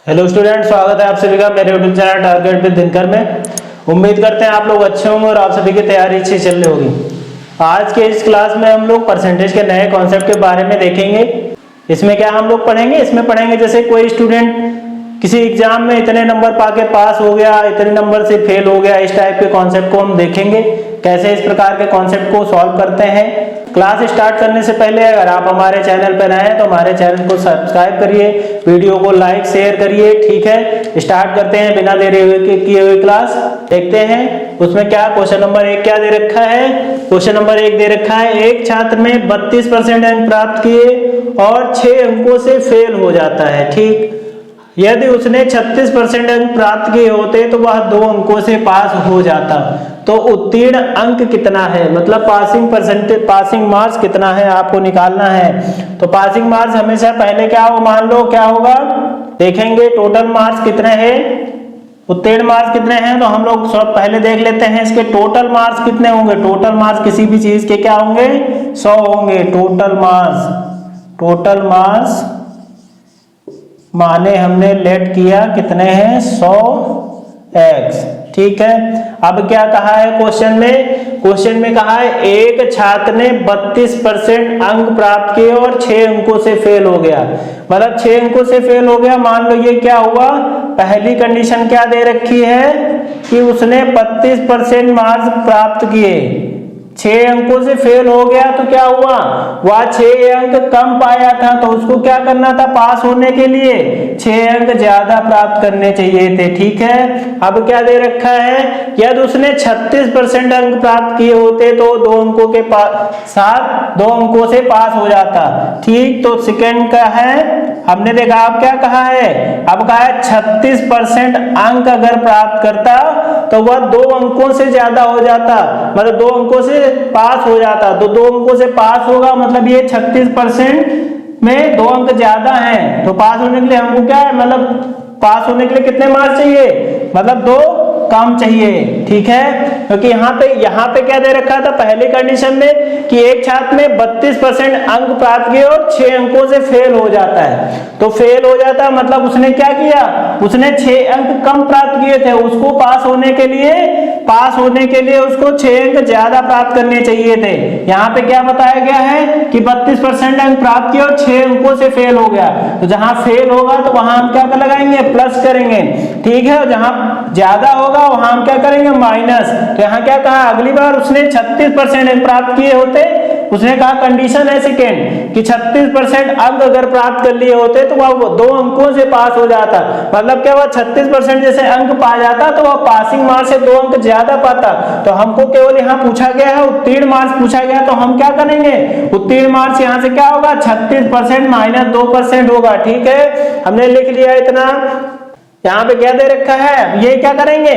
Hello student, स्वागत है आप सभी का मेरे YouTube channel target with Dinkar में। उम्मीद करते हैं आप लोग अच्छे होंगे और आप सभी की तैयारी अच्छी चल रही होगी। आज के इस क्लास में हम लोग परसेंटेज के नए कॉन्सेप्ट के बारे में देखेंगे। इसमें क्या हम लोग पढ़ेंगे, इसमें पढ़ेंगे जैसे कोई स्टूडेंट किसी एग्जाम में इतने नंबर पाके पास हो गया, इतने नंबर से फेल हो गया, इस टाइप के कॉन्सेप्ट को हम देखेंगे, कैसे इस प्रकार के कॉन्सेप्ट को सॉल्व करते हैं। क्लास स्टार्ट करने से पहले अगर आप हमारे चैनल पर नए हैं तो हमारे चैनल को सब्सक्राइब करिए, वीडियो को लाइक शेयर करिए। ठीक है, स्टार्ट करते हैं बिना देरी किए हुए क्लास। देखते हैं उसमें क्या क्वेश्चन नंबर 1 क्या दे रखा है। क्वेश्चन नंबर 1 दे रखा है, एक छात्र ने 32% अंक प्राप्त किए और 6 अंकों से फेल हो जाता है। ठीक, यदि उसने 36% अंक प्राप्त किए होते तो वह 2 अंकों से पास हो जाता। तो उत्तीर्ण अंक कितना है, मतलब पासिंग परसेंटेज, पासिंग मार्क्स कितना है आपको निकालना है। तो पासिंग मार्क्स हमेशा पहले क्या हो, मान लो क्या होगा, देखेंगे टोटल मार्क्स कितने हैं, उत्तीर्ण मार्क्स कितने हैं। तो हम लोग सब पहले देख लेते हैं इसके टोटल मार्क्स कितने होंगे। टोटल मार्क्स किसी भी चीज के क्या होंगे, 100 होंगे। टोटल मार्क्स माने हमने लेट किया कितने हैं, 100x। ठीक है, अब क्या कहा है क्वेश्चन में, क्वेश्चन में कहा है एक छात्र ने 32% अंक प्राप्त किए और 6 अंकों से फेल हो गया। मतलब 6 अंकों से फेल हो गया, मान लो ये क्या हुआ, पहली कंडीशन क्या दे रखी है कि उसने 32% मार्क्स प्राप्त किए, 6 अंकों से फेल हो गया। तो क्या हुआ, वह 6 अंक कम पाया था, तो उसको क्या करना था, पास होने के लिए 6 अंक ज्यादा प्राप्त करने चाहिए थे। ठीक है, अब क्या दे रखा है, यदि उसने 36% अंक प्राप्त किए होते तो 2 अंकों के साथ 2 अंकों से पास हो जाता। ठीक, तो सेकेंड का है, हमने देखा अब क्या कहा है, अब कहा है 36% अंक अगर प्राप्त करता तो वह 2 अंकों से ज्यादा हो जाता, मतलब 2 अंकों से पास हो जाता। तो 2 अंकों से पास होगा, मतलब ये 36% में 2 अंक ज्यादा हैं। तो पास होने के लिए हमको क्या है, मतलब पास होने के लिए कितने मार्क्स चाहिए, मतलब 2 कम चाहिए। ठीक है, क्योंकि यहाँ पे क्या दे रखा था पहली कंडीशन में कि एक छात्र ने 32% अंक प्राप्त किए और 6 अंकों से फेल हो जाता है। तो फेल हो जाता मतलब उसने क्या किया, उसने 6 अंक कम प्राप्त किए थे, उसको पास होने के लिए उसको 6 अंक ज्यादा प्राप्त करने चाहिए थे। यहाँ पे क्या बताया गया है कि 32% अंक प्राप्त किए और 6 अंकों से फेल हो गया। तो जहां फेल होगा तो वहां हम क्या लगाएंगे, प्लस करेंगे। ठीक है, जहां ज्यादा होगा वहां हम क्या करेंगे, माइनस। तो यहाँ क्या कहा, अगली बार उसने 36% अंक प्राप्त किए होते, उसने कहा कंडीशन है सेकेंड कि 36% अंक अगर प्राप्त कर लिए होते तो वह 2 अंकों से पास हो जाता। मतलब क्या हुआ, 36% जैसे अंक पा जाता तो वह पासिंग मार्क्स से 2 अंक ज्यादा पाता। तो हमको केवल यहाँ पूछा गया है उत्तीर्ण मार्क्स पूछा गया, तो हम क्या करेंगे, उत्तीर्ण मार्क्स यहाँ से क्या होगा, 36% माइनस 2% होगा। ठीक है, हमने लिख लिया इतना। यहाँ पे क्या दे रखा है, ये क्या करेंगे,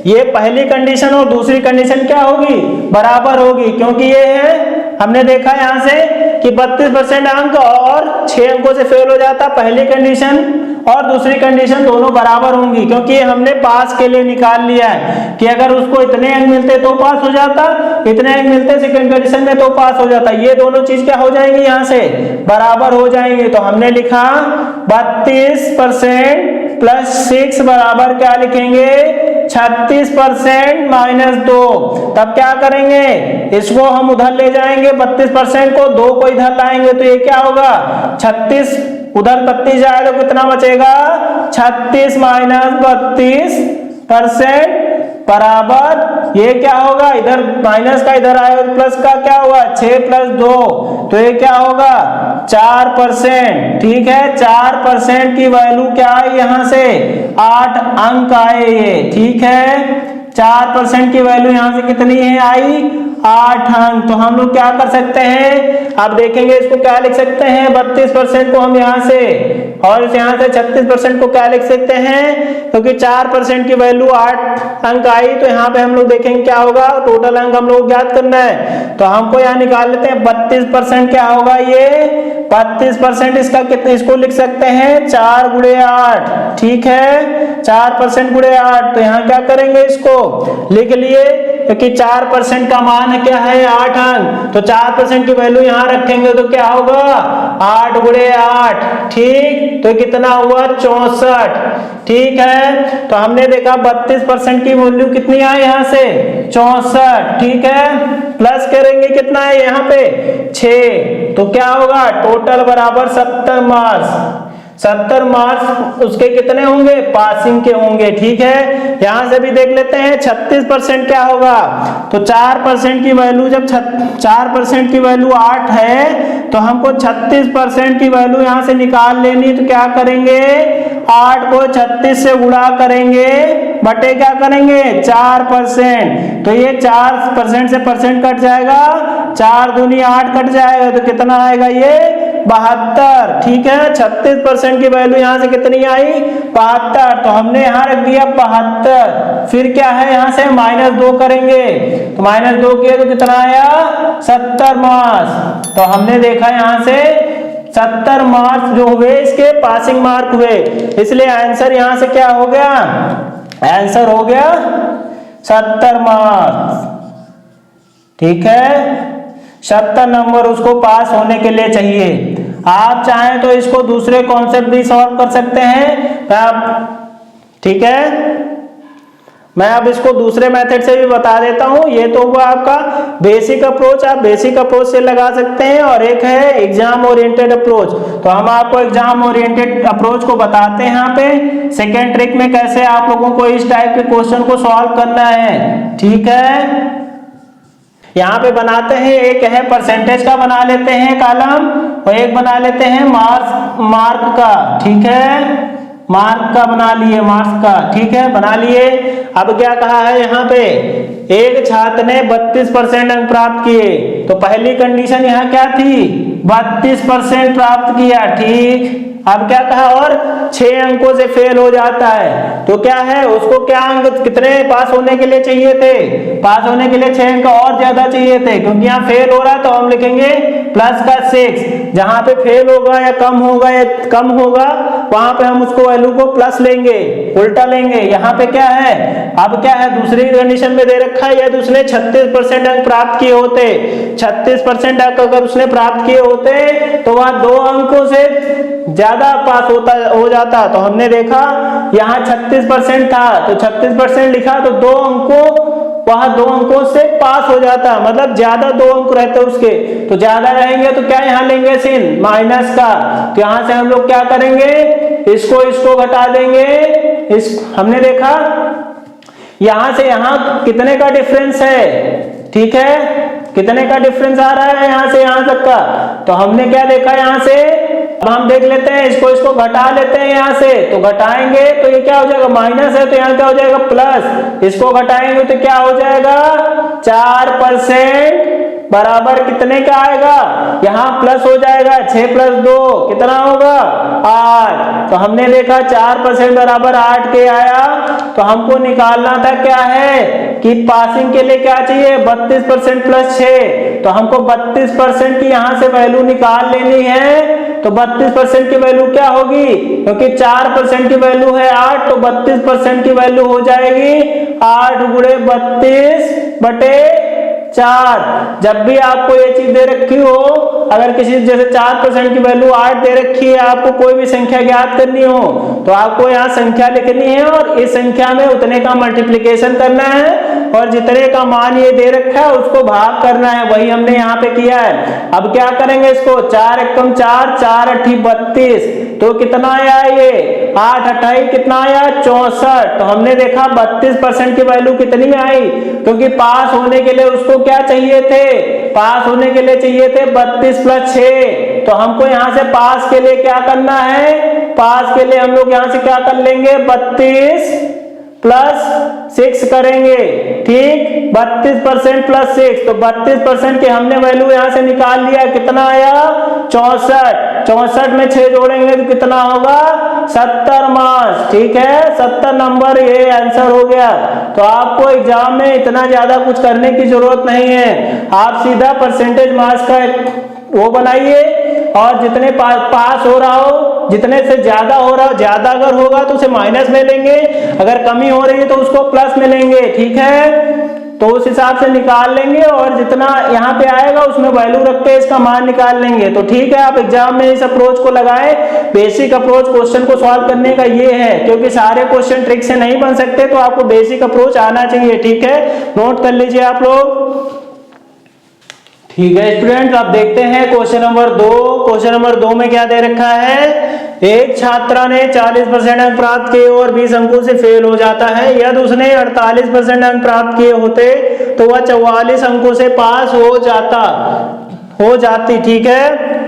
ये पहली कंडीशन और दूसरी कंडीशन क्या होगी, बराबर होगी, क्योंकि ये है हमने देखा यहाँ से कि 32% अंक और 6 अंकों से फेल हो जाता, पहली कंडीशन और दूसरी कंडीशन दोनों बराबर होंगी, क्योंकि हमने पास के लिए निकाल लिया है कि अगर उसको इतने अंक मिलते तो पास हो जाता, इतने अंक मिलते सेकंड कंडीशन में तो पास हो जाता। ये दोनों चीज क्या हो जाएंगी, यहाँ से बराबर हो जाएंगे। तो हमने लिखा 32% प्लस 6 बराबर क्या लिखेंगे, 36% माइनस 2। तब क्या करेंगे, इसको हम उधर ले जाएंगे, 32% को 2 को इधर लाएंगे तो ये क्या होगा, 36 उधर 32 जाए तो कितना बचेगा, 36 माइनस 32% बराबर ये क्या होगा, इधर माइनस का इधर आया प्लस का क्या होगा, 6 प्लस 2 तो ये क्या होगा 4%। ठीक है, 4% की वैल्यू क्या है, यहां से 8 अंक आए ये। ठीक है, 4% की वैल्यू यहां से कितनी है आई, 8 अंक। तो हम लोग क्या कर सकते हैं, आप देखेंगे इसको क्या लिख सकते हैं, 32% को हम यहाँ से और यहाँ से 36% को क्या लिख सकते हैं, क्योंकि 4% की वैल्यू 8 अंक आई। तो यहाँ पे हम लोग देखेंगे क्या होगा, टोटल अंक हम लोग ज्ञात करना है। तो हमको यहाँ निकाल लेते हैं 32% क्या होगा, ये 32% इसका कितने, इसको लिख सकते हैं 4 गुणे 8। ठीक है, 4% गुणे 8। तो यहाँ क्या करेंगे, इसको लिख लिए, क्योंकि 4% का मान मान क्या है 8 अंक, तो 4% की वैल्यू यहाँ रखेंगे तो क्या होगा 8 गुणे 8, ठीक, तो कितना हुआ 64, ठीक है। तो हमने देखा 32% की वैल्यू कितनी आई यहाँ से 64, ठीक है, प्लस करेंगे कितना है यहाँ पे 6, तो क्या होगा टोटल बराबर 70 मार्क्स। 70 मार्क्स उसके कितने होंगे पासिंग के होंगे, ठीक है। यहां से भी देख लेते हैं 36% क्या होगा, तो 4% की वैल्यू जब 4% की वैल्यू 8 है तो हमको 36% की वैल्यू यहां से निकाल लेनी, तो क्या करेंगे 8 को 36 से गुणा करेंगे बटे क्या करेंगे 4%, तो ये 4% से परसेंट कट जाएगा, 4 दूनी 8 कट जाएगा, तो कितना आएगा ये 72, ठीक है। 36% की वैल्यू यहां से कितनी आई 72, तो हमने यहां रख दिया 72, फिर क्या है यहां से -2 करेंगे, तो -2 किए तो कितना आया 70 मार्क्स। तो हमने देखा यहां से 70 मार्क्स जो हुए इसके पासिंग मार्क हुए, इसलिए आंसर यहां से क्या हो गया, आंसर हो गया 70 मार्क्स, ठीक है। 70 नंबर उसको पास होने के लिए चाहिए। आप चाहें तो इसको दूसरे कॉन्सेप्ट भी सॉल्व कर सकते हैं आप, ठीक है। मैं अब इसको दूसरे मेथड से भी बता देता हूं। ये तो हुआ आपका बेसिक अप्रोच, आप बेसिक अप्रोच से लगा सकते हैं, और एक है एग्जाम ओरिएंटेड अप्रोच। तो हम आपको एग्जाम ओरिएंटेड अप्रोच को बताते हैं यहाँ पे सेकेंड ट्रिक में कैसे आप लोगों को इस टाइप के क्वेश्चन को सॉल्व करना है, ठीक है। यहाँ पे बनाते हैं, एक है परसेंटेज का बना लेते हैं कॉलम, और एक बना लेते हैं मार्क का, ठीक है, मार्क का बना लिए, मार्क्स का, ठीक है, बना लिए। अब क्या कहा है यहाँ पे, एक छात्र ने 32% अंक प्राप्त किए, तो पहली कंडीशन यहाँ क्या थी 32% प्राप्त किया, ठीक। अब क्या कहा और 6 अंकों से फेल हो जाता है, तो क्या है उसको क्या अंक कितने पास होने के लिए चाहिए थे, पास होने के लिए 6 अंक और ज्यादा चाहिए थे, क्योंकि यहाँ फेल हो रहा है तो हम लिखेंगे प्लस का 6, जहां पे फेल होगा या कम होगा वहां पे हम उसको वैल्यू को प्लस लेंगे, उल्टा लेंगे। यहाँ पे क्या है, अब क्या है दूसरी कंडीशन में दे रखा है यदि उसने 36% अंक प्राप्त किए होते, 36% अंक अगर उसने प्राप्त किए होते तो वह 2 अंकों से ज्यादा पास हो जाता। तो हमने देखा यहाँ 36% था तो 36% लिखा, तो 2 अंकों वह 2 अंकों से पास हो जाता, मतलब ज्यादा 2 अंक रहते उसके, तो ज्यादा रहेंगे तो क्या यहाँ लेंगे चिन्ह माइनस का, तो यहाँ से हम लोग क्या करेंगे इसको घटा देंगे। हमने देखा यहां से यहां कितने का डिफरेंस है, ठीक है, कितने का डिफरेंस आ रहा है यहां से यहां तक का, तो हमने क्या देखा यहां से, अब हम देख लेते हैं इसको घटा लेते हैं यहां से, तो घटाएंगे तो ये क्या हो जाएगा माइनस है, तो यहाँ क्या हो जाएगा प्लस, इसको घटाएंगे तो क्या हो जाएगा 4% बराबर कितने का आएगा, यहाँ प्लस हो जाएगा 6 + 2 कितना होगा 8, तो हमने देखा 4% बराबर 8 के आया। तो हमको निकालना था क्या है कि पासिंग के लिए क्या चाहिए 32% + 6, तो हमको 32% की यहाँ से वैल्यू निकाल लेनी है। तो 32% की वैल्यू क्या होगी, क्योंकि 4% की वैल्यू है 8, तो 32% की वैल्यू हो जाएगी 8 गुणे 32 बटे 4। जब भी आपको ये चीज दे रखी हो, अगर किसी जैसे 4% की वैल्यू 8 दे रखी है, आपको कोई भी संख्या ज्ञात करनी हो तो आपको यहाँ संख्या लिखनी है और इस संख्या में उतने का मल्टीप्लिकेशन करना है और जितने का मान ये दे रखा है उसको भाग करना है, वही हमने यहाँ पे किया है। अब क्या करेंगे इसको 4 एकम 4, 4 × 8 32, तो कितना आया ये 8 × 28 कितना आया 64। तो हमने देखा 32% की वैल्यू कितनी आई, क्योंकि पास होने के लिए उसको क्या चाहिए थे, पास होने के लिए चाहिए थे 32 + 6। तो हमको यहाँ से पास के लिए क्या करना है, पास के लिए हम लोग यहाँ से क्या कर लेंगे 32 + 6 करेंगे, ठीक, 32% + 6, तो 32% की हमने वैल्यू यहाँ से निकाल लिया, कितना आया 64। 64 में 6 जोड़ेंगे तो कितना होगा 70 मार्क्स, ठीक है, 70 नंबर ये आंसर हो गया। तो आपको एग्जाम में इतना ज्यादा कुछ करने की जरूरत नहीं है, आप सीधा परसेंटेज मार्क्स का वो बनाइए और जितने पास हो रहा हो, जितने से ज्यादा हो रहा हो, ज्यादा अगर होगा तो उसे माइनस में लेंगे, अगर कमी हो रही है तो उसको प्लस में लेंगे, ठीक है। तो उस हिसाब से निकाल लेंगे और जितना यहाँ पे आएगा उसमें वैल्यू रख के इसका मान निकाल लेंगे। तो ठीक है, आप एग्जाम में इस अप्रोच को लगाएं। बेसिक अप्रोच क्वेश्चन को सॉल्व करने का ये है, क्योंकि सारे क्वेश्चन ट्रिक से नहीं बन सकते, तो आपको बेसिक अप्रोच आना चाहिए। ठीक है, नोट कर लीजिए आप लोग। ठीक है स्टूडेंट, अब देखते हैं क्वेश्चन नंबर 2। क्वेश्चन नंबर 2 में क्या दे रखा है, एक छात्रा ने 40% अंक प्राप्त किए और 20 अंकों से फेल हो जाता है। यदि उसने 48% अंक प्राप्त किए होते तो वह 44 अंकों से पास हो जाती। ठीक है,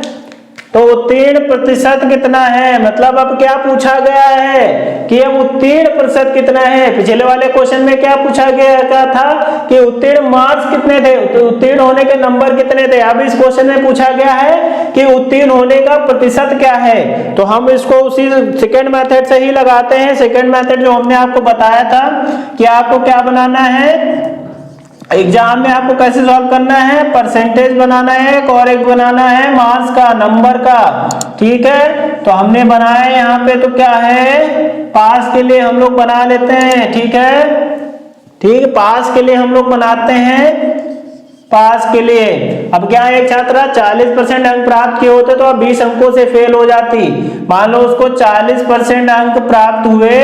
तो उत्तीर्ण प्रतिशत कितना है, मतलब अब क्या पूछा गया है कि अब उत्तीर्ण प्रतिशत कितना है। पिछले वाले क्वेश्चन में क्या पूछा गया क्या था कि उत्तीर्ण मार्क्स कितने थे, तो उत्तीर्ण होने के नंबर कितने थे। अब इस क्वेश्चन में पूछा गया है कि उत्तीर्ण होने का प्रतिशत क्या है। तो हम इसको उसी सेकंड मेथड से ही लगाते हैं। सेकंड मेथड जो हमने आपको बताया था कि आपको क्या बनाना है, एग्जाम में आपको कैसे सॉल्व करना है, परसेंटेज बनाना है और एक बनाना है मार्क्स का, नंबर का। ठीक है, तो हमने बनाया यहाँ पे, तो क्या है, पास के लिए हम लोग बना लेते हैं। ठीक है, ठीक, पास के लिए हम लोग बनाते हैं, पास के लिए। अब क्या है, एक छात्रा 40% अंक प्राप्त किए होते तो अब 20 अंकों से फेल हो जाती। मान लो उसको 40% अंक प्राप्त हुए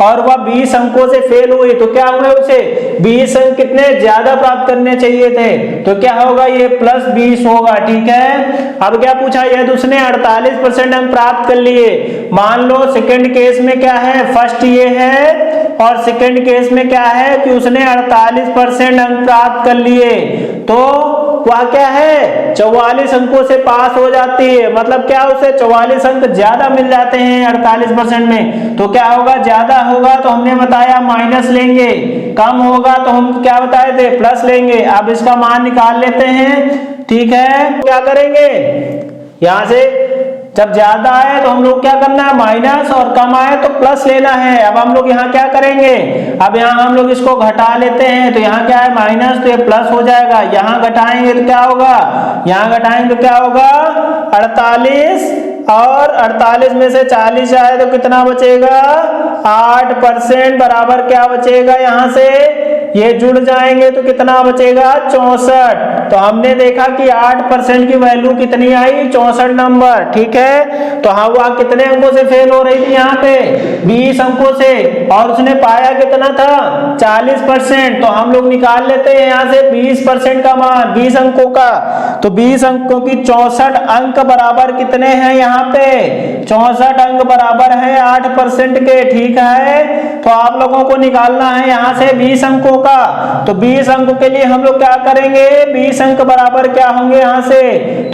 और वह 20 अंकों से फेल हुई, तो क्या हुए, उसे 20 अंक कितने ज्यादा प्राप्त करने चाहिए थे, तो क्या होगा, ये +20 होगा। ठीक है, अब क्या पूछा, यदि उसने 48% अंक प्राप्त कर लिए। मान लो सेकंड केस में क्या है, फर्स्ट ये है और सेकंड केस में क्या है कि उसने 48% अंक प्राप्त कर लिए, तो वह क्या है, 44 अंकों से पास हो जाती है। मतलब क्या, उसे 44 अंक ज्यादा मिल जाते हैं 48% में। तो क्या होगा, ज्यादा होगा तो हमने बताया माइनस लेंगे, कम होगा तो हम क्या बताए थे, प्लस लेंगे। अब इसका मान निकाल लेते हैं। ठीक है, क्या करेंगे, यहां से जब ज्यादा आए तो हम लोग क्या करना है, माइनस, और कम आए तो प्लस लेना है। अब हम लोग यहाँ क्या करेंगे, अब यहाँ हम लोग इसको घटा लेते हैं, तो यहाँ क्या है, माइनस, तो ये प्लस हो जाएगा। यहाँ घटाएंगे तो क्या होगा, यहाँ घटाएंगे तो क्या होगा, 48, और 48 में से 40 आए तो कितना बचेगा, 8% बराबर क्या बचेगा, यहाँ से ये जुड़ जाएंगे तो कितना बचेगा, 64। तो हमने देखा कि 8% की वैल्यू कितनी आई, 64 नंबर। ठीक है, तो हाँ, वह कितने अंकों से फेल हो रही थी, यहाँ पे 20 अंकों से, और उसने पाया कितना था, 40%। तो हम लोग निकाल लेते हैं यहाँ से 20% का मान, 20 अंकों का। तो 20 अंकों की 64 अंक बराबर कितने हैं, यहाँ पे 64 अंक बराबर है 8% के। ठीक है, तो आप लोगों को निकालना है यहाँ से 20 अंकों का। तो 20 अंकों के लिए हम लोग क्या करेंगे, 20 अंक बराबर क्या होंगे, यहाँ से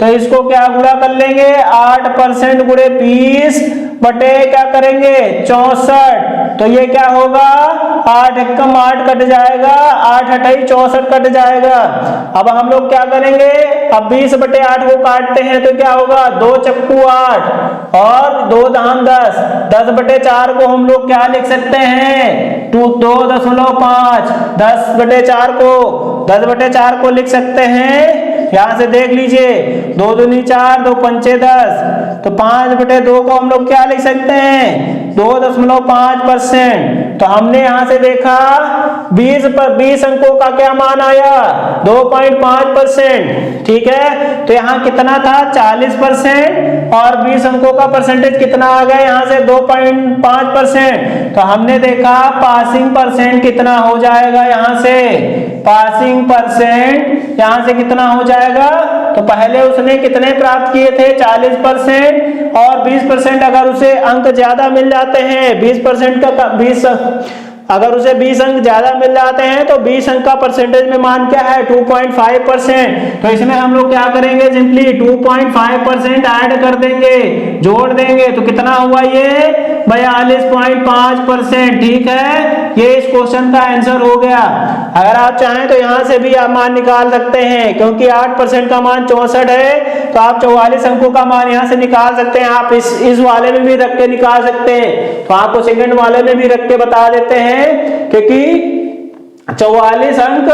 तो इसको क्या गुणा कर लेंगे, 8% गुणे 20 बटे क्या करेंगे, 64। तो ये क्या होगा, 8 एकम 8 कट जाएगा, 8 8 64 कट जाएगा। अब हम लोग क्या करेंगे, अब 20 बटे 8 को काटते हैं तो क्या होगा, 2 चक्कू 8 और 2 दाम 10, 10 बटे 4 को हम लोग क्या लिख सकते हैं, 2.5, 10 बटे 4 को 10 बटे 4 को लिख सकते हैं। यहां से देख लीजिए, 2 दूनी 4, 2 पंचे 10, तो 5 बटे 2 को हम लोग क्या लिख सकते हैं, 2.5%। तो हमने यहां से देखा 20 अंकों का क्या मान आया, 2.5%। ठीक है, तो यहाँ कितना था, 40%, और 20 अंकों का परसेंटेज कितना आ गया, यहाँ से 2.5%। तो हमने देखा पासिंग परसेंट कितना हो जाएगा, यहाँ से पासिंग परसेंट यहाँ से कितना हो जाएगा। तो पहले उसने कितने प्राप्त किए थे, 40%, और 20% अगर उसे अंक ज्यादा मिल जाते हैं, 20% का 20 अगर उसे 20 अंक ज्यादा मिल जाते हैं तो 20 अंक का परसेंटेज में मान क्या है, 2.5%। तो इसमें हम लोग क्या करेंगे, सिंपली 2.5% ऐड कर देंगे, जोड़ देंगे, तो कितना हुआ ये 42.5%। ठीक है, ये इस क्वेश्चन का आंसर हो गया। अगर आप चाहें तो यहाँ से भी आप मान निकाल सकते हैं, क्योंकि 8% का मान 64 है, तो आप 44 अंकों का मान यहाँ से निकाल सकते हैं। आप इस वाले में भी रख के निकाल सकते हैं, तो आपको सेकंड वाले में भी रख के बता देते हैं, क्योंकि 44 अंक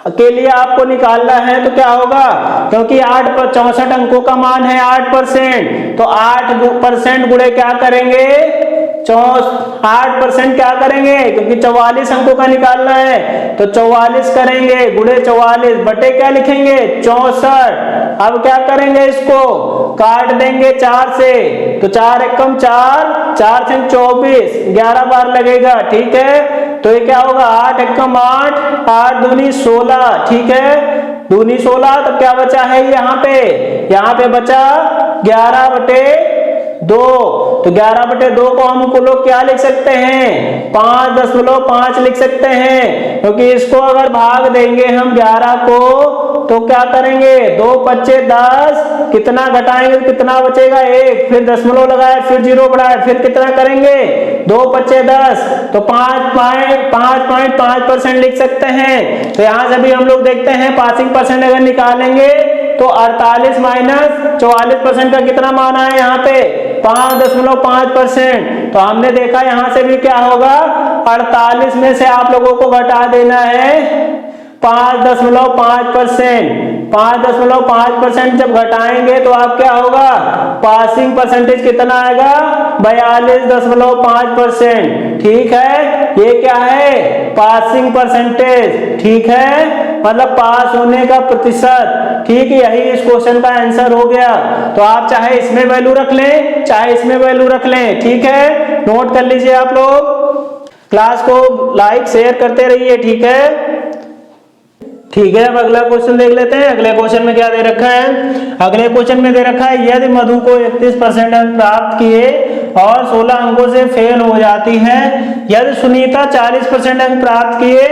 के लिए आपको निकालना है तो क्या होगा, क्योंकि 8 पर 64 अंकों का मान है 8%, तो 8% गुणे क्या करेंगे, 8% क्या करेंगे, क्योंकि 44 अंकों का निकालना है तो 44 करेंगे गुणे 44 बटे क्या लिखेंगे 64। अब क्या करेंगे, इसको काट देंगे 4 से, तो 4 एकम 4, 4 से 24, 11 बार लगेगा। ठीक है, तो ये क्या होगा 8 एकम 8, 8 दूनी 16। ठीक है, दूनी 16, तो क्या बचा है यहाँ पे बचा 11 बटे 2। तो 11 बटे 2 को हम लोग क्या लिख सकते हैं 5.5 लिख सकते हैं, क्योंकि इसको अगर भाग देंगे हम 11 को तो क्या करेंगे 2 पच्चे 10, कितना घटाएंगे कितना बचेगा 1, फिर दशमलव लगाए फिर 0 बढ़ाए फिर कितना करेंगे 2 पच्चे 10, तो 5.5% लिख सकते हैं। तो यहां से भी हम लोग देखते हैं पासिंग परसेंट अगर निकालेंगे तो 48 माइनस 44% का कितना मान है यहाँ पे 5.5%। तो हमने देखा यहां से भी क्या होगा 48 में से आप लोगों को घटा देना है 5.5%। 5.5% जब घटाएंगे तो आप क्या होगा पासिंग परसेंटेज कितना आएगा 42.5%। ठीक है, ये क्या है पासिंग परसेंटेज। ठीक है, मतलब पास होने का प्रतिशत। ठीक है, यही इस क्वेश्चन का आंसर हो गया। तो आप चाहे इसमें वैल्यू रख लें चाहे इसमें वैल्यू रख लें। ठीक है, नोट कर लीजिए आप लोग, क्लास को लाइक शेयर करते रहिए। ठीक है, ठीक है, अब अगला क्वेश्चन देख लेते हैं। अगले क्वेश्चन में क्या दे रखा है, अगले क्वेश्चन में दे रखा है यदि मधु को 31% अंक प्राप्त किए और 16 अंकों से फेल हो जाती है, यदि सुनीता 40% अंक प्राप्त किए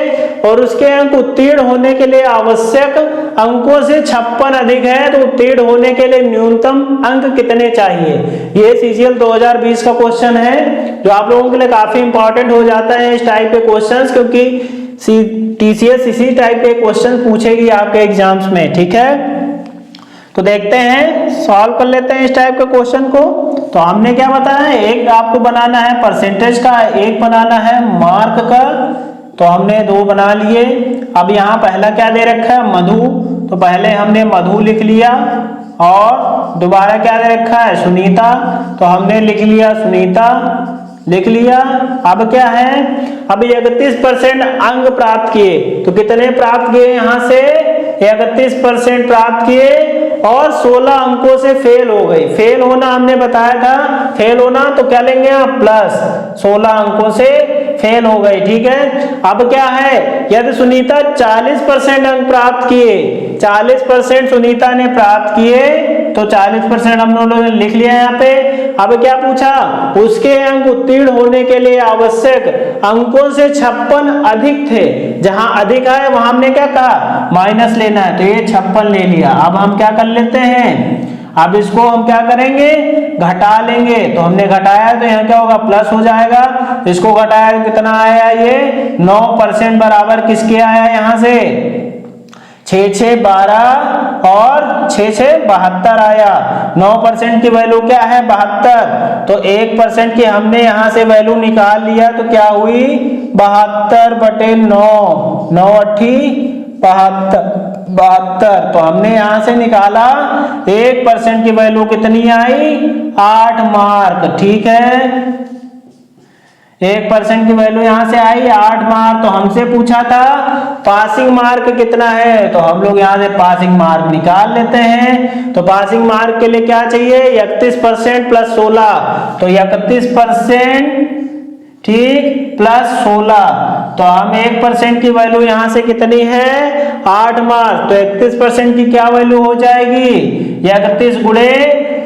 और उसके अंक उत्तीर्ण होने के लिए आवश्यक अंकों से 56 अधिक है, तो उत्तीर्ण होने के लिए न्यूनतम अंक कितने चाहिए। ये सीजीएल 2020 का क्वेश्चन है जो आप लोगों के लिए काफी इंपॉर्टेंट हो जाता है इस टाइप के क्वेश्चंस, क्योंकि टीसीएस इसी टाइप के क्वेश्चन पूछेगी आपके एग्जाम्स में। ठीक है, तो देखते हैं सॉल्व कर लेते हैं इस टाइप के क्वेश्चन को। तो हमने क्या बताया है, एक आपको बनाना है परसेंटेज का, एक बनाना है मार्क का। तो हमने 2 बना लिए। अब यहाँ पहला क्या दे रखा है मधु, तो पहले हमने मधु लिख लिया और दोबारा क्या दे रखा है सुनीता, तो हमने लिख लिया सुनीता लिख लिया। अब क्या है, अब 31% अंक प्राप्त किए, तो कितने प्राप्त किए यहाँ से 31% प्राप्त किए और 16 अंकों से फेल हो गई। फेल होना हमने बताया था, फेल होना तो क्या लेंगे आप प्लस 16 अंकों से फेल हो गई। ठीक है, अब क्या है यदि सुनीता 40% अंक प्राप्त किए, 40% सुनीता ने प्राप्त किए, तो 40% हम लोगों ने लिख लिया यहाँ पे। अब क्या पूछा, उसके अंक उत्तीर्ण होने के लिए आवश्यक अंकों से 56 अधिक थे। जहां अधिक है वहां हमने क्या कहा माइनस लेना है, तो ये 56 ले लिया। अब हम क्या कर लेते हैं, अब इसको हम क्या करेंगे घटा लेंगे। तो हमने घटाया तो यहाँ क्या होगा प्लस हो जाएगा, इसको घटाया तो कितना आया ये 9% बराबर किसके आया यहाँ से 6 6 12 और 6 6 72 आया। 9% की वैल्यू क्या है 72, तो 1% की हमने यहाँ से वैल्यू निकाल लिया, तो क्या हुई 72 बटे 9, 9 8 72। तो हमने यहाँ से निकाला 1% की वैल्यू कितनी आई 8 मार्क। ठीक है, 1% की वैल्यू यहां से आई 8 मार्क। तो हमसे पूछा था पासिंग मार्क कितना है, तो हम लोग यहां से पासिंग मार्क निकाल लेते हैं। तो पासिंग मार्क के लिए क्या चाहिए 31% प्लस 16, तो 31% ठीक प्लस 16। तो हम 1% की वैल्यू यहां से कितनी है 8 मार्क, तो 31% की क्या वैल्यू हो जाएगी 31 गुणे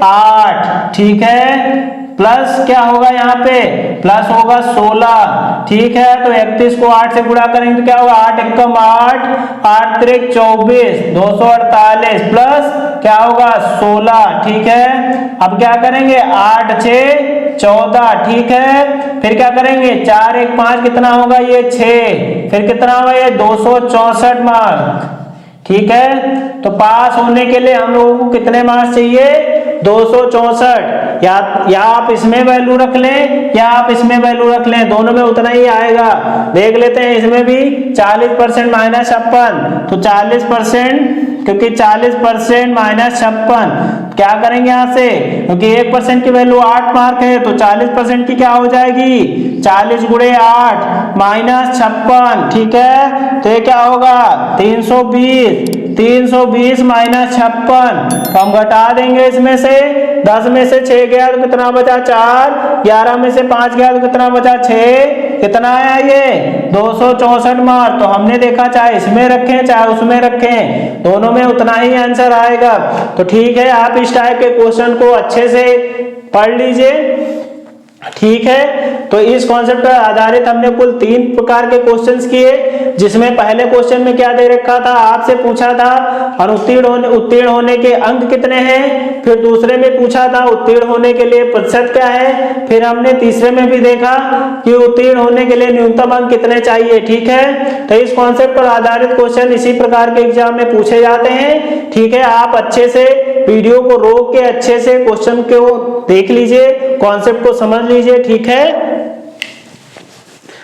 8। ठीक है, प्लस क्या होगा यहाँ पे प्लस होगा 16। ठीक है, तो 31 को 8 से गुणा करेंगे तो क्या होगा 8 एकम 8, 8 त्रिक 24, 248 प्लस क्या होगा 16। ठीक है, अब क्या करेंगे 8 6 14। ठीक है, फिर क्या करेंगे 4 1 5 कितना होगा ये 6, फिर कितना होगा ये 264 मार्क। ठीक है, तो पास होने के लिए हम लोगों को कितने मार्क्स चाहिए 264। या आप इसमें वैल्यू रख लें या आप इसमें वैल्यू रख लें, दोनों में उतना ही आएगा। देख लेते हैं इसमें भी 40% माइनस 56, तो 40% क्योंकि 40% माइनस 56, क्या करेंगे यहाँ से, क्योंकि 1% की वैल्यू 8 मार्क है तो 40% की क्या हो जाएगी, 40 गुणे 8 माइनस 56, ठीक है। तो ये क्या होगा 320 माइनस 56, तो हम घटा देंगे इसमें से 10 में से 6 गया तो कितना बचा 4, 11 में से 5 गया तो कितना बचा 6, कितना आया ये 264 मार्क। तो हमने देखा चाहे इसमें रखें चाहे उसमें रखें, दोनों में उतना ही आंसर आएगा। तो ठीक है, आप इस टाइप के क्वेश्चन को अच्छे से पढ़ लीजिए, ठीक है। तो इस कॉन्सेप्ट पर आधारित हमने कुल 3 प्रकार के क्वेश्चंस किए, जिसमें पहले क्वेश्चन में क्या दे रखा था, आपसे पूछा था उत्तीर्ण होने के अंक कितने हैं, फिर दूसरे में पूछा था उत्तीर्ण होने के लिए प्रतिशत क्या है, फिर हमने तीसरे में भी देखा कि उत्तीर्ण होने के लिए न्यूनतम अंक कितने चाहिए, ठीक है। तो इस कॉन्सेप्ट पर आधारित क्वेश्चन इसी प्रकार के एग्जाम में पूछे जाते हैं, ठीक है। आप अच्छे से वीडियो को रोक के अच्छे से क्वेश्चन को देख लीजिए, कॉन्सेप्ट को समझ लीजिए, ठीक है।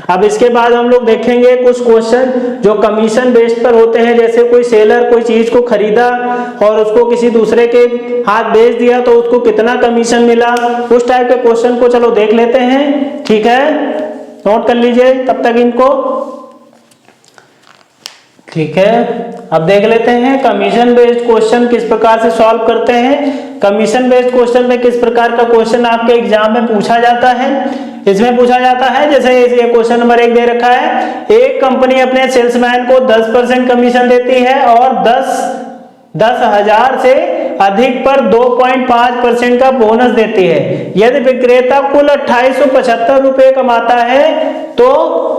अब इसके बाद हम लोग देखेंगे कुछ क्वेश्चन जो कमीशन बेस्ड पर होते हैं, जैसे कोई सेलर कोई चीज को खरीदा और उसको किसी दूसरे के हाथ बेच दिया तो उसको कितना कमीशन मिला, उस टाइप के क्वेश्चन को चलो देख लेते हैं, ठीक है। नोट कर लीजिए तब तक इनको, ठीक है। अब देख लेते हैं कमीशन बेस्ड क्वेश्चन किस प्रकार से सॉल्व करते हैं। कमीशन बेस्ड क्वेश्चन में किस प्रकार का क्वेश्चन आपके एग्जाम में पूछा जाता है। इसमें पूछा जाता है, जैसे ये क्वेश्चन नंबर 1 दे रखा है, एक कंपनी अपने सेल्समैन को 10% कमीशन देती है और 10,000 से अधिक पर 2.5% का बोनस देती है। यदि विक्रेता कुल 2875 रुपए कमाता है तो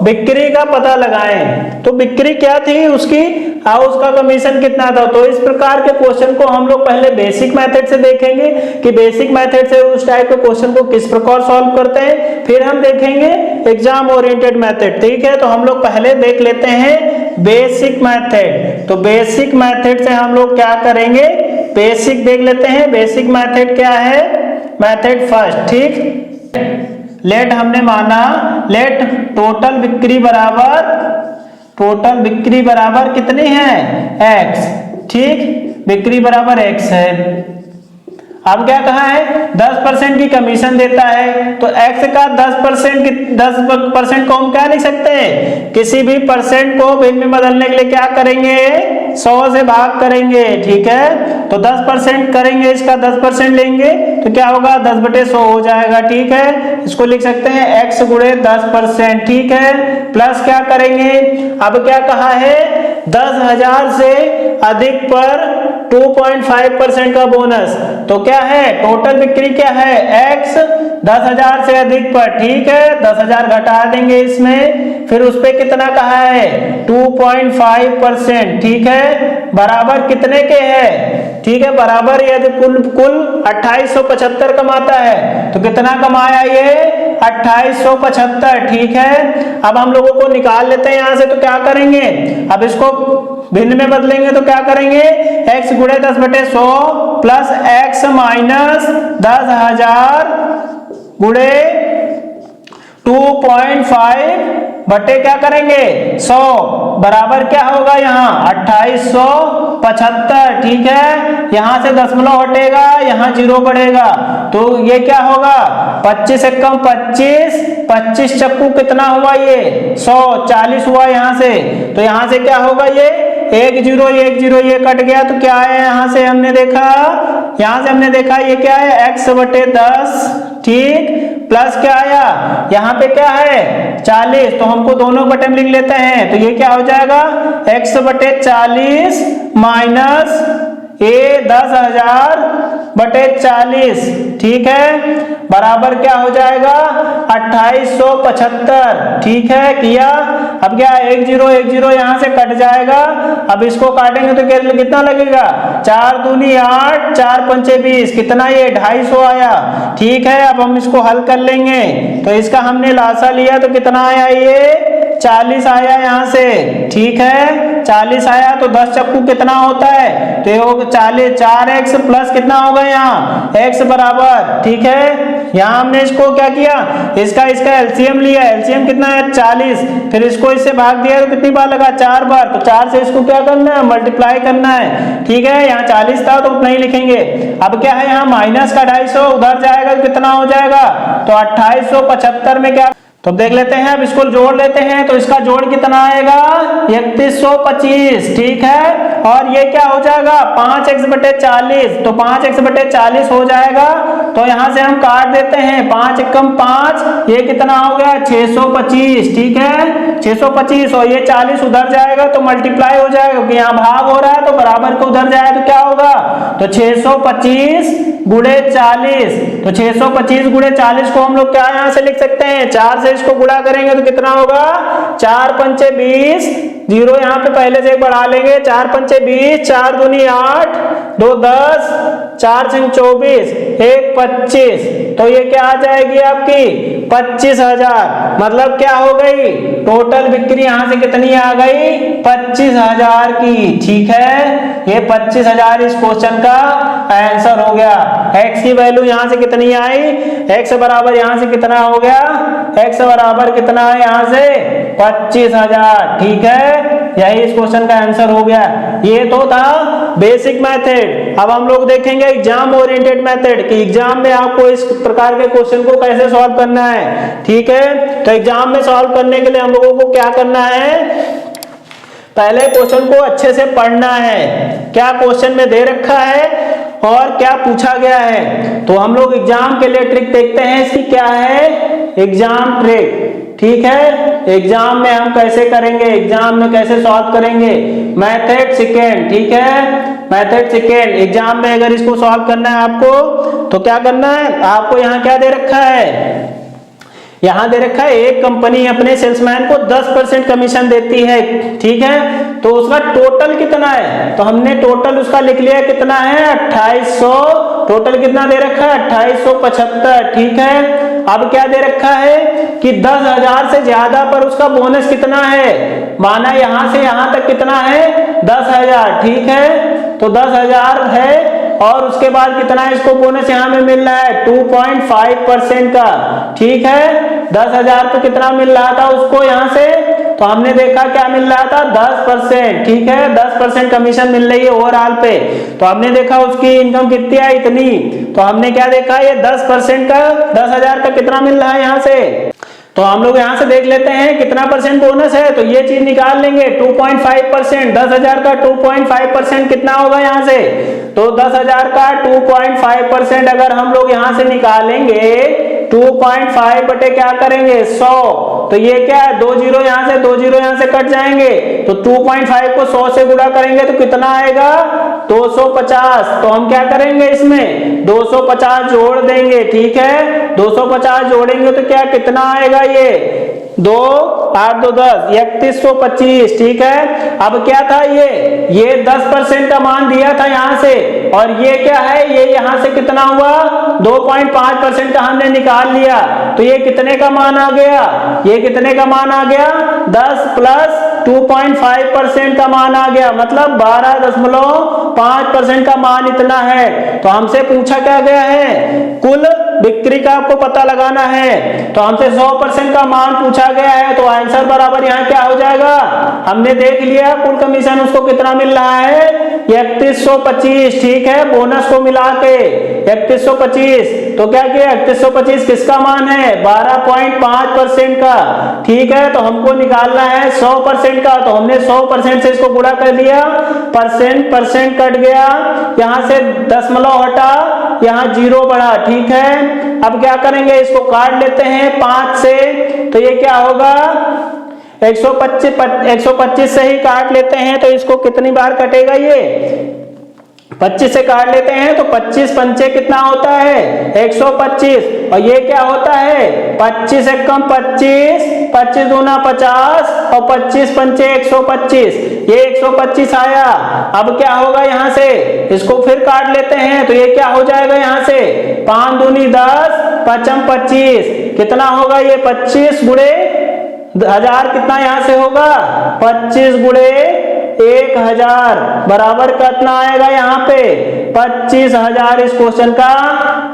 बिक्री का पता लगाएं। तो बिक्री क्या थी उसकी और उसका कमीशन कितना था। तो इस प्रकार के क्वेश्चन को हम लोग पहले बेसिक मेथड से देखेंगे कि बेसिक मेथड से उस टाइप के क्वेश्चन को किस प्रकार सॉल्व करते हैं, फिर हम देखेंगे एग्जाम ओरिएंटेड मेथड, ठीक है। तो हम लोग पहले देख लेते हैं बेसिक मेथड। तो बेसिक मेथड से हम लोग क्या करेंगे, बेसिक देख लेते हैं। बेसिक मेथड क्या है, मेथड फर्स्ट, ठीक। लेट हमने माना लेट टोटल बिक्री बराबर कितनी है x, ठीक, बिक्री बराबर x है। अब क्या कहा है 10% की कमीशन देता है तो x का 10% को हम क्या लिख सकते हैं, किसी भी परसेंट को भिन्न में बदलने के लिए क्या करेंगे 100 से भाग करेंगे, ठीक है। तो 10% करेंगे, इसका 10% लेंगे तो क्या होगा 10/100 हो जाएगा, ठीक है। इसको लिख सकते हैं x गुणे 10%, ठीक है। प्लस क्या करेंगे, अब क्या कहा है 10,000 से अधिक पर 2.5% का बोनस। तो क्या है टोटल बिक्री क्या है x 10,000 से अधिक पर, ठीक है। 10,000 घटा देंगे इसमें, फिर उस पे कितना कहा है 2.5%, ठीक है। बराबर कितने के है, ठीक है, बराबर यदि कुल 2875 कमाता है तो कितना कमाया ये 2875, ठीक है। अब हम लोगों को निकाल लेते हैं यहां से, तो क्या करेंगे, अब इसको भिन्न में बदलेंगे तो क्या करेंगे x गुणे 10/100 प्लस x माइनस 10,000 गुणे 2.5 बटे क्या करेंगे 100 बराबर क्या होगा यहाँ 2875, ठीक है। यहां से दशमलव हटेगा, यहाँ 0 बढ़ेगा तो ये क्या होगा 25 से कम 25 चक्कू कितना हुआ ये 100, 40 हुआ यहाँ से। तो यहाँ से क्या होगा ये 1 0 ये कट गया तो क्या है यहाँ से हमने देखा ये क्या है x/10, ठीक, प्लस क्या आया यहाँ पे क्या है 40, तो हमको दोनों बटे में लिख लेते हैं। तो ये क्या हो जाएगा x/40 माइनस ये 10,000/40, ठीक है, बराबर क्या हो जाएगा 2875, ठीक है। किया, अब क्या 1 0 यहां से कट जाएगा। अब इसको काटेंगे तो कितना लगेगा 4 दूनी 8 4 पंचे 20, कितना ये 250 आया, ठीक है। अब हम इसको हल कर लेंगे तो इसका हमने लासा लिया तो कितना आया ये 40 आया यहाँ से, ठीक है 40 आया तो 10 चक्कू कितना होता है, तो ये होगा 40, 4x प्लस कितना होगा यहाँ x बराबर, ठीक है। यहाँ हमने इसको क्या किया, इसका एलसीएम लिया, एलसीएम कितना है 40, फिर इसको इससे भाग दिया तो कितनी बार लगा 4 बार, तो 4 से इसको क्या करना है मल्टीप्लाई करना है, ठीक है। यहाँ 40 था तो उतना ही लिखेंगे। अब क्या है यहाँ माइनस का 250 उधर जाएगा तो कितना हो जाएगा, तो 2875 में क्या, तो देख लेते हैं, अब इसको जोड़ लेते हैं तो इसका जोड़ कितना आएगा 3125, ठीक है। और ये क्या हो जाएगा 5x बटे 40, तो 5x बटे 40 हो जाएगा, तो यहां से हम काट देते हैं 5 एकम 5, ये कितना हो गया 625, ठीक है 625, और ये 40 उधर जाएगा तो मल्टीप्लाई हो जाएगा क्योंकि यहाँ भाग हो रहा है तो बराबर को उधर जाए तो क्या होगा, तो 625 गुणे 40, तो 625 गुणे 40 को हम लोग क्या यहाँ से लिख सकते हैं, 4 से इसको गुणा करेंगे तो कितना होगा 4 पंचे 20, जीरो यहाँ पे पहले से बढ़ा लेंगे, 4 पंचे 20, 4 दूनी 8, 2 10, 4 छंग 24, 1 25, तो ये क्या आ जाएगी आपकी 25,000। मतलब क्या हो गई टोटल बिक्री यहाँ से कितनी आ गई 25,000 की, ठीक है। ये 25,000 इस क्वेश्चन का आंसर हो गया। x की वैल्यू यहाँ से कितनी आई, x बराबर यहाँ से कितना हो गया, x बराबर कितना है यहाँ से 25,000, ठीक है। यही इस क्वेश्चन का आंसर हो गया। ये तो था बेसिक मेथड। अब हम लोग देखेंगे एग्जाम ओरिएंटेड मेथड कि एग्जाम में आपको इस प्रकार के क्वेश्चन को कैसे सॉल्व करना है, ठीक है। तो एग्जाम में सॉल्व करने के लिए हम लोगों को क्या करना है, पहले क्वेश्चन को अच्छे से पढ़ना है, क्या क्वेश्चन में दे रखा है और क्या पूछा गया है। तो हम लोग एग्जाम के लिए ट्रिक देखते हैं, इसकी क्या है एग्जाम ट्रिक, ठीक है। एग्जाम में हम कैसे करेंगे, एग्जाम में कैसे सॉल्व करेंगे, मेथड सेकेंड, ठीक है मेथड सेकेंड। एग्जाम में अगर इसको सॉल्व करना है आपको तो क्या करना है, आपको यहाँ क्या दे रखा है, यहां दे रखा है एक कंपनी अपने सेल्समैन को 10% कमीशन देती है, ठीक है। तो उसका टोटल कितना है, तो हमने टोटल उसका लिख लिया कितना है 2800, टोटल कितना दे रखा है 2875, ठीक है। अब क्या दे रखा है कि 10,000 से ज्यादा पर उसका बोनस कितना है, माना यहां से यहां तक कितना है 10,000, ठीक है। तो 10,000 है और उसके बाद कितना इसको बोनस यहाँ में मिल रहा है 2.5% का, ठीक है। 10,000 पे कितना मिल रहा था उसको यहाँ से, तो हमने देखा क्या मिल रहा था 10%, ठीक है 10% कमीशन मिल रही है ओवरऑल पे। तो हमने देखा उसकी इनकम कितनी है इतनी, तो हमने क्या देखा ये 10% का 10,000 का कितना मिल रहा है यहाँ से, तो हम लोग यहाँ से देख लेते हैं कितना परसेंट बोनस है, तो ये चीज निकाल लेंगे 2.5%, 10,000 का 2.5% कितना होगा यहाँ से, तो 10,000 का 2.5% अगर हम लोग यहाँ से निकालेंगे 2.5 बटे क्या करेंगे 100, तो ये क्या है 2 जीरो यहाँ से 2 जीरो यहाँ से कट जाएंगे, तो 2.5 को 100 से गुणा करेंगे तो कितना आएगा 250। तो हम क्या करेंगे इसमें 250 जोड़ देंगे, ठीक है 250 जोड़ेंगे तो क्या कितना आएगा ये 2 8 2 10 3125, ठीक है। अब क्या था ये 10% का मान दिया था यहाँ से, और ये क्या है ये यहाँ से कितना हुआ 2.5% का हमने निकाल लिया, तो ये कितने का मान आ गया, ये कितने का मान आ गया 10 प्लस 2.5% का मान आ गया, मतलब 12.5% का मान इतना है। तो हमसे पूछा क्या गया है कुल बिक्री का आपको पता लगाना है, तो हमसे 100% का मान पूछा गया है, तो आंसर बराबर यहाँ क्या हो जाएगा, हमने देख लिया कुल कमीशन उसको कितना मिल रहा है 3125, ठीक है बोनस को मिला के 3125, तो क्या किया 3125 किसका मान है 12.5% का, ठीक है। तो हमको निकालना है 100% का, तो हमने 100% से इसको गुणा कर दिया, परसेंट कट गया, यहाँ से दशमलव हटा, यहाँ जीरो बढ़ा, ठीक है। अब क्या करेंगे इसको काट लेते हैं 5 से, तो ये क्या होगा 125 से ही काट लेते हैं, तो इसको कितनी बार कटेगा ये 25 से काट लेते हैं, तो 25 पंचे कितना होता है 125, और ये क्या होता है 25 एकम 25, 25 दूना 50 और 25 पंचे 125, ये 125 आया। अब क्या होगा यहाँ से इसको फिर काट लेते हैं, तो ये क्या हो जाएगा यहाँ से 5 दूनी 10 5 25, कितना होगा ये 25 गुणे 1000 कितना यहां से होगा 25 गुणे 1000 बराबर कितना आएगा यहाँ पे 25,000 इस क्वेश्चन का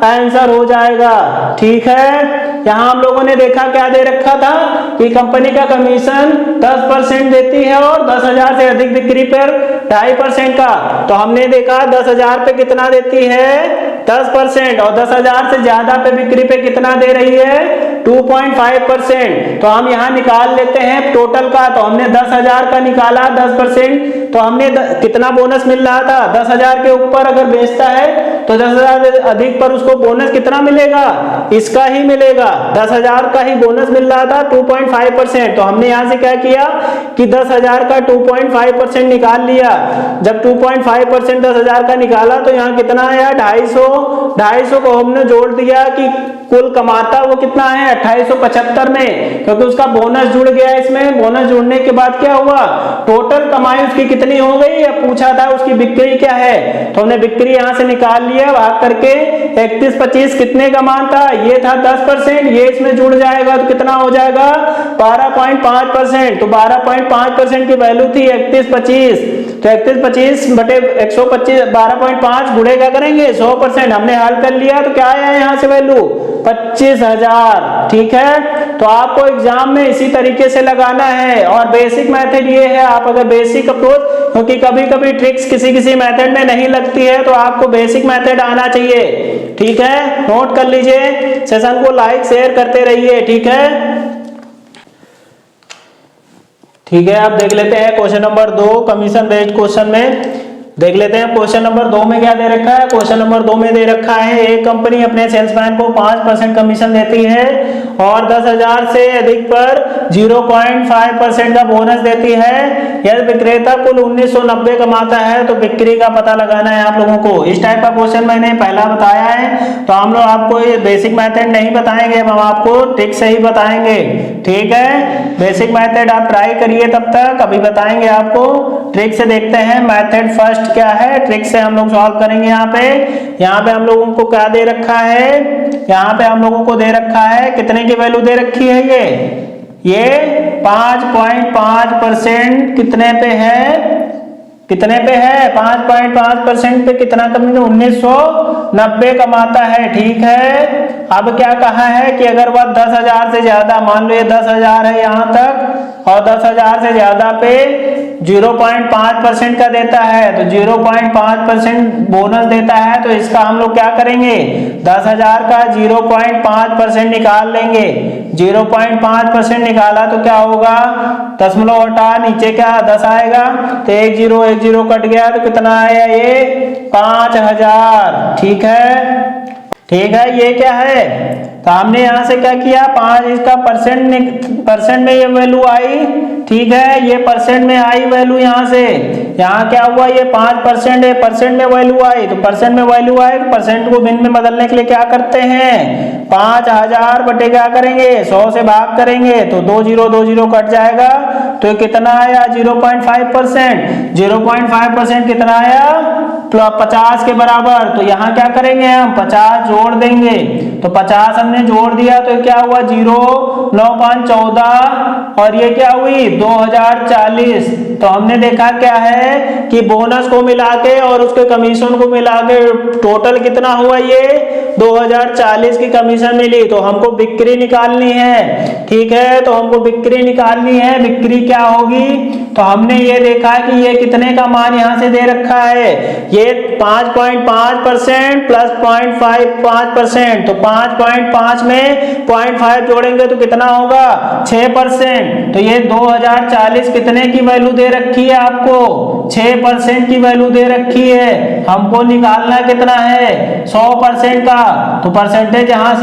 आंसर हो जाएगा। ठीक है, यहाँ हम लोगों ने देखा क्या दे रखा था कि कंपनी का कमीशन 10% देती है और 10,000 से अधिक बिक्री पर 2.5% का। तो हमने देखा 10,000 पे कितना देती है 10% और 10,000 से ज्यादा पे बिक्री पे कितना दे रही है 2.5%। तो हम यहाँ निकाल लेते हैं टोटल का। तो हमने 10,000 का निकाला 10%, तो हमने कितना बोनस मिल रहा था 10,000 के ऊपर अगर बेचता है तो 10,000 से अधिक पर उसको बोनस कितना मिलेगा, इसका ही मिलेगा, 10,000 का ही बोनस मिल रहा था 2.5%। तो हमने यहाँ से क्या किया कि 10,000 का 2.5% निकाल लिया। जब 2.5% 10,000 का निकाला तो यहाँ कितना आया 250 को हमने जोड़ दिया कि कुल कमाता वो कितना है 2875 में, क्योंकि उसका बोनस जुड़ गया इसमें। बोनस जुड़ने के बाद क्या हुआ टोटल कमाई उसकी कितनी हो गई, अब पूछा था उसकी बिक्री क्या है, तो हमने बिक्री यहां से निकाल लिया भाग करके 3125 कितने का मान था, ये था 10%, ये इसमें जुड़ जाएगा तो कितना हो जाएगा 12.5%। तो 12.5% की वैल्यू थी 3125, तो 3125 बटे 125 12.5 गुणे क्या करेंगे 100%। हमने हल कर लिया तो क्या आया यहाँ से वैल्यू 25,000। ठीक है, तो आपको एग्जाम में इसी तरीके से लगाना है और बेसिक मेथड ये है। आप अगर बेसिक अप्रोच, क्योंकि कभी कभी ट्रिक्स किसी मेथड में नहीं लगती है, तो आपको बेसिक मेथड आना चाहिए। ठीक है, नोट कर लीजिए, सेशन को लाइक शेयर करते रहिए। ठीक है, ठीक है, आप देख लेते हैं question number 2 commission based question में देख लेते हैं। क्वेश्चन नंबर 2 में क्या दे रखा है, क्वेश्चन नंबर 2 में दे रखा है एक कंपनी अपने सेल्समैन को 5% कमीशन देती है और 10,000 से अधिक पर 0.5% का बोनस देती है। यदि विक्रेता कुल 1990 कमाता है तो बिक्री का पता लगाना है आप लोगों को। इस टाइप का क्वेश्चन मैंने पहला बताया है, तो हम लोग आपको ये बेसिक मेथड नहीं बताएंगे, हम आपको ट्रिक से ही बताएंगे। ठीक है, बेसिक मेथड आप ट्राई करिए, तब तक अभी बताएंगे आपको। ट्रिक से देखते हैं मेथड फर्स्ट क्या है, ट्रिक से हम लोग सॉल्व करेंगे। यहाँ पे हम लोगों को क्या दे रखा है, यहाँ पे हम लोगों को दे रखा है कितने की वैल्यू दे रखी है, ये 5.5% कितने पे है 5.5% पे कितना कमी 1990 कमाता है। ठीक है, अब क्या कहा है कि अगर वह 10,000 से ज्यादा, मान लो ये 10,000 है यहाँ तक और 10,000 से ज्यादा पे 0.5% का देता है, तो 0.5% बोनस देता है, तो इसका हम लोग क्या करेंगे 10,000 का 0.5% निकाल लेंगे। 0.5% निकाला तो क्या होगा, दशमलव हटा नीचे क्या 10 आएगा, तो 1 0 कट गया तो कितना आया ये 5,000। ठीक है, ये क्या है, तो हमने यहाँ से क्या किया 5 इसका परसेंट में ये वैल्यू आई। ठीक है, ये परसेंट में आई वैल्यू, यहाँ से यहाँ क्या हुआ ये 5% है, परसेंट में वैल्यू आई, तो परसेंट में वैल्यू आए तो परसेंट को बिन में बदलने के लिए क्या करते हैं 5,000 बटे क्या करेंगे 100 से भाग करेंगे, तो 2 0 कट जाएगा, तो कितना आया 0.5%। 0.5% कितना आया 50 के बराबर। तो यहाँ क्या करेंगे हम 50 जोड़ देंगे, तो 50 हमने जोड़ दिया तो क्या हुआ 0 9 5 14 और ये क्या हुई 2040। तो हमने देखा क्या है कि बोनस को मिला के और उसके कमीशन को मिला के टोटल कितना हुआ ये 2040 की कमीशन मिली। तो हमको बिक्री निकालनी है। ठीक है, तो हमको बिक्री निकालनी है, बिक्री क्या होगी, तो हमने ये देखा कि ये कितने का मान यहाँ से दे रखा है, ये 5.5% प्लस 0.5%, तो 5.5 में 0.5 जोड़ेंगे तो कितना होगा 6%। तो ये 2040 कितने की वैल्यू दे रखी है आपको 6% की वैल्यू दे रखी है। हमको निकालना कितना है 100% का, तो परसेंटेज यहाँ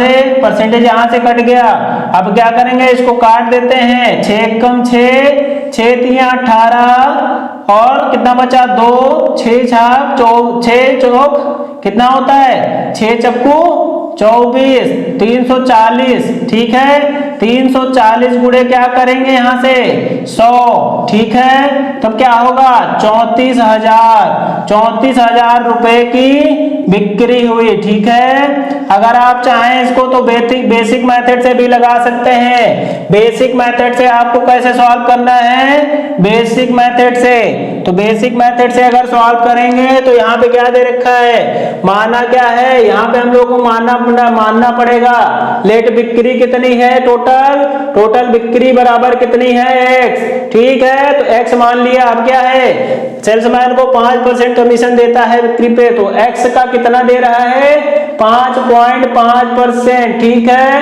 से कट गया। अब क्या करेंगे इसको काट देते हैं, 6 कम 6 6 3 18 और कितना बचा 2 6 चौक कितना होता है 6 चक्कू 24 340। ठीक है, 340 गुणे क्या करेंगे यहाँ से 100, ठीक है, तब क्या होगा 34,000 रुपए की बिक्री हुई, ठीक है। अगर आप चाहें इसको तो बेसिक मेथड से भी लगा सकते हैं। बेसिक मेथड से आपको कैसे सॉल्व करना है, बेसिक मेथड से, तो बेसिक मेथड से अगर सॉल्व करेंगे तो यहाँ पे क्या दे रखा है, माना क्या है, यहाँ पे हम लोग को मानना पड़ेगा लेट बिक्री कितनी है, टोटल बिक्री बराबर कितनी है x, ठीक है, तो x मान लिया। अब क्या है, सेल्समैन को 5% कमीशन देता है बिक्री पे, तो x का कितना दे रहा है 5.5%, ठीक है,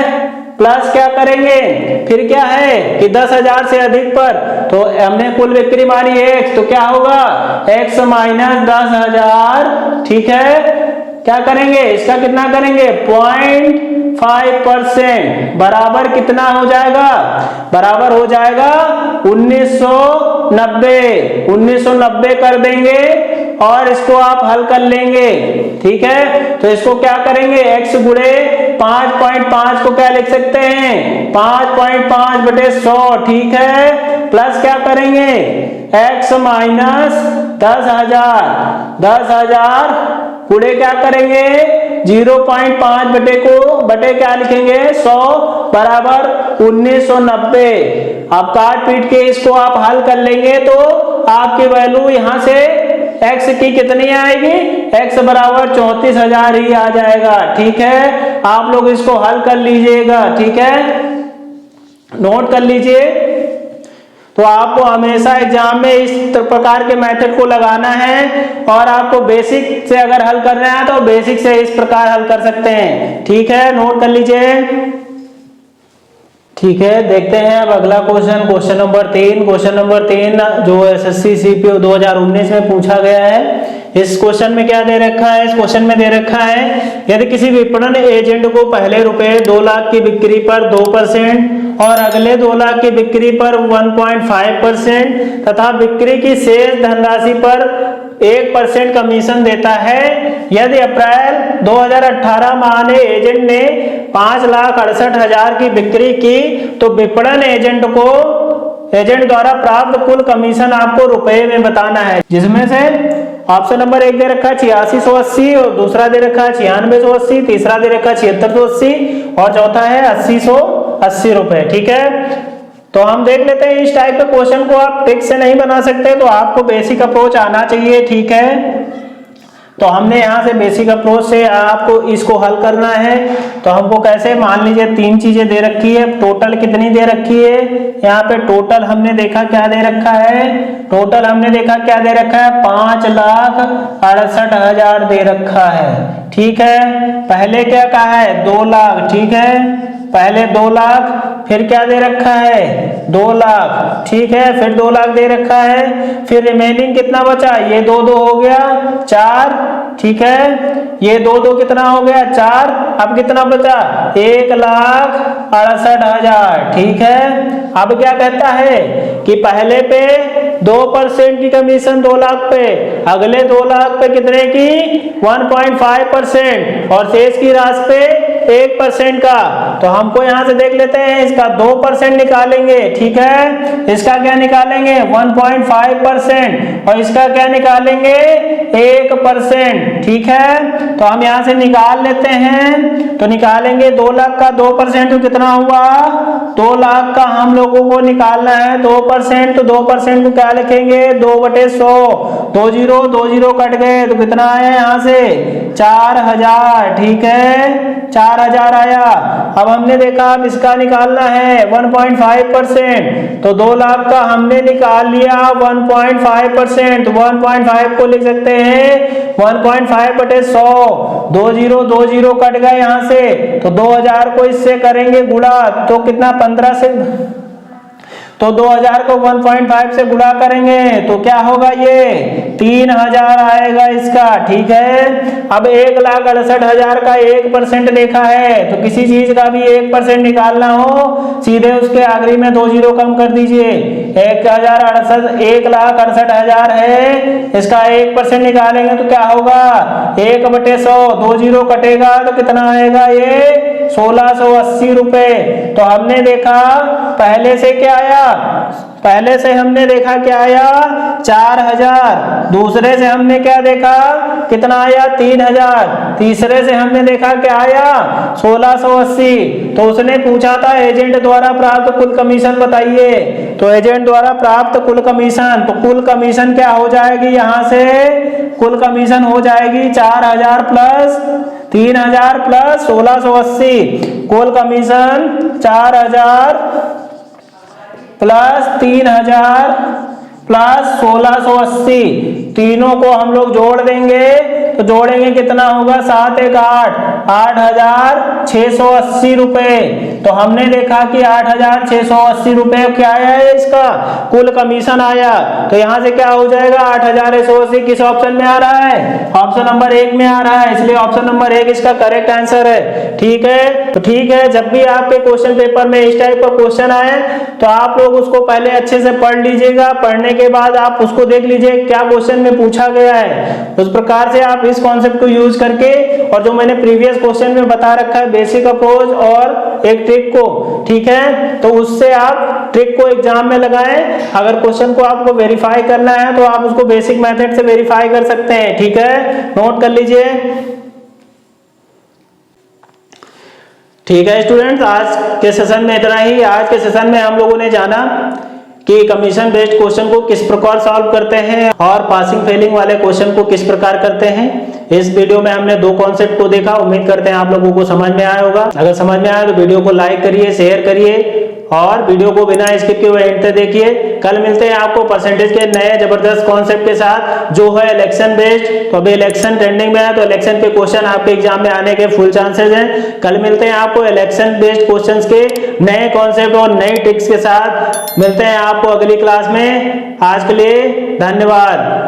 प्लस क्या करेंगे, फिर क्या है कि 10,000 से अधिक पर, तो हमने कुल बिक्री मानी x, तो क्या होगा x माइनस 10,000, ठीक है, क्या करेंगे इसका कितना करेंगे 0.5%, बराबर कितना हो जाएगा, बराबर हो जाएगा 1990 कर देंगे और इसको आप हल कर लेंगे, ठीक है। तो इसको क्या करेंगे x गुणे 5.5 को क्या लिख सकते हैं 5.5/100, ठीक है, प्लस क्या करेंगे x माइनस 10,000 गुणे क्या करेंगे 0.5 बटे क्या लिखेंगे 100 बराबर 1990। अब काट पीट के इसको आप हल कर लेंगे तो आपकी वैल्यू यहां से x की कितनी आएगी, x बराबर 34,000 ही आ जाएगा, ठीक है। आप लोग इसको हल कर लीजिएगा, ठीक है, नोट कर लीजिए। तो आपको हमेशा एग्जाम में इस प्रकार के मेथड को लगाना है और आपको बेसिक से अगर हल करना है तो बेसिक से इस प्रकार हल कर सकते हैं, ठीक है, नोट कर लीजिए। ठीक है, देखते हैं अब अगला क्वेश्चन नंबर 3 जो एसएससी सीपीओ 2019 में पूछा गया है। इस क्वेश्चन में क्या दे रखा है, इस क्वेश्चन में दे रखा है यदि किसी विपणन एजेंट को पहले रुपए 2 लाख की बिक्री पर 2% और अगले 2 लाख की बिक्री पर 1.5% तथा बिक्री की शेष धनराशि पर 1% कमीशन देता है। यदि अप्रैल 2018 माह में एजेंट ने 5,68,000 की बिक्री की तो विपणन एजेंट द्वारा प्राप्त कुल कमीशन आपको रुपए में बताना है, जिसमें से ऑप्शन नंबर 1 दे रखा है 8680 और दूसरा दे रखा है 9680, तीसरा दे रखा है 7680 और चौथा है 8080 रुपए, ठीक है। तो हम देख लेते हैं, इस टाइप के क्वेश्चन को आप ट्रिक से नहीं बना सकते तो आपको बेसिक अप्रोच आना चाहिए, ठीक है। तो हमने यहाँ से बेसिक अप्रोच से आपको इसको हल करना है। तो हमको कैसे, मान लीजिए 3 चीजें दे रखी है, टोटल कितनी दे रखी है, यहाँ पे टोटल हमने देखा क्या दे रखा है, 5,68,000 दे रखा है, ठीक है। पहले क्या कहा है 2 लाख, ठीक है, पहले 2 लाख, फिर क्या दे रखा है 2 लाख, ठीक है, फिर 2 लाख दे रखा है, फिर रिमेनिंग कितना बचा, ये 2 हो गया 4, ठीक है, ये 2 कितना हो गया 4, अब कितना बचा 1,68,000, ठीक है। अब क्या कहता है कि पहले पे 2% की कमीशन 2 लाख पे, अगले 2 लाख पे कितने की 1.5% और शेष की राशि पे 1% का। तो हमको यहाँ से देख लेते हैं, इसका 2% निकालेंगे, ठीक है, इसका क्या निकालेंगे 1.5% और इसका क्या निकालेंगे 1%, ठीक है। तो हम यहाँ से निकाल लेते हैं, तो निकालेंगे 2 लाख का 2% तो कितना हुआ 2 लाख का हम लोगों को निकालना है 2%, तो 2% को क्या लिखेंगे 2/100, 2 0 कट गए तो कितना आया यहाँ से 4,000, ठीक है, 4,000 आया। अब हमने देखा अब इसका निकालना है 1.5%, तो 2 लाख का हमने निकाल लिया 1.5%, 1.5 को लिख सकते हैं 1.5/100, 2 0 कट गए यहाँ से, तो 2,000 को इससे करेंगे गुणा तो कितना 15 से, तो 2000 को 1.5 से गुणा करेंगे तो क्या होगा ये 3000 आएगा इसका, ठीक है। अब 1,68,000 का 1% देखा है तो किसी चीज का भी 1% निकालना हो सीधे उसके आखिरी में 2 0 कम कर दीजिए। 1,68,000 है, इसका 1% निकालेंगे तो क्या होगा 1/100, 2 0 कटेगा तो कितना आएगा ये 1680 रुपए। तो हमने देखा पहले से क्या आया, पहले से हमने देखा क्या आया 4000, दूसरे से हमने क्या देखा कितना आया 3000, तीसरे से हमने देखा क्या आया 1680। तो उसने पूछा था एजेंट द्वारा प्राप्त कुल कमीशन बताइए। तो एजेंट द्वारा प्राप्त कुल कमीशन, तो कुल कमीशन क्या हो जाएगी, यहां से कुल कमीशन हो जाएगी 4000 प्लस 3000 प्लस 1680। कुल कमीशन 4000 प्लस 3000 प्लस 1680, तीनों को हम लोग जोड़ देंगे तो जोड़ेंगे कितना होगा 7 1 8, 8680 रुपए। तो हमने देखा कि 8680 रुपए क्या आया है, इसका कुल कमीशन आया। तो यहां से क्या हो जाएगा 8680 किस ऑप्शन में आ रहा है, ऑप्शन नंबर 1 में आ रहा है, इसलिए ऑप्शन नंबर 1 इसका करेक्ट आंसर है। ठीक है, तो ठीक है, जब भी आपके क्वेश्चन पेपर में इस टाइप का क्वेश्चन आए तो आप लोग उसको पहले अच्छे से पढ़ लीजिएगा, पढ़ने के बाद आप उसको देख लीजिए क्या क्वेश्चन में पूछा गया है। उस प्रकार से आप इस कॉन्सेप्ट को यूज करके, और जो मैंने प्रीवियस क्वेश्चन में बता रखा है बेसिक अप्रोच और एक ट्रिक को, ठीक है, तो उससे आप ट्रिक को एग्जाम में लगाएं। अगर क्वेश्चन को आपको वेरीफाई करना है तो आप उसको बेसिक मेथड से वेरीफाई कर सकते हैं। ठीक है, नोट कर लीजिए। ठीक है स्टूडेंट्स, आज के सेशन में इतना ही। आज के सेशन में हम लोगों ने जाना कि कमीशन बेस्ड क्वेश्चन को किस प्रकार सॉल्व करते हैं और पासिंग फेलिंग वाले क्वेश्चन को किस प्रकार करते हैं। इस वीडियो में हमने दो कॉन्सेप्ट को देखा, उम्मीद करते हैं आप लोगों को समझ में आया होगा। अगर समझ में आया तो वीडियो को लाइक करिए, शेयर करिए और वीडियो को बिना स्किप किए हुए एंड तक देखिए। कल मिलते हैं आपको परसेंटेज के नए जबरदस्त कॉन्सेप्ट के साथ, जो है इलेक्शन बेस्ड। तो अभी इलेक्शन ट्रेंडिंग में है, तो इलेक्शन के क्वेश्चन आपके एग्जाम में आने के फुल चांसेस हैं। कल मिलते हैं आपको इलेक्शन बेस्ड क्वेश्चंस के नए कॉन्सेप्ट और नई ट्रिक्स के साथ। मिलते हैं आपको अगली क्लास में। आज के लिए धन्यवाद।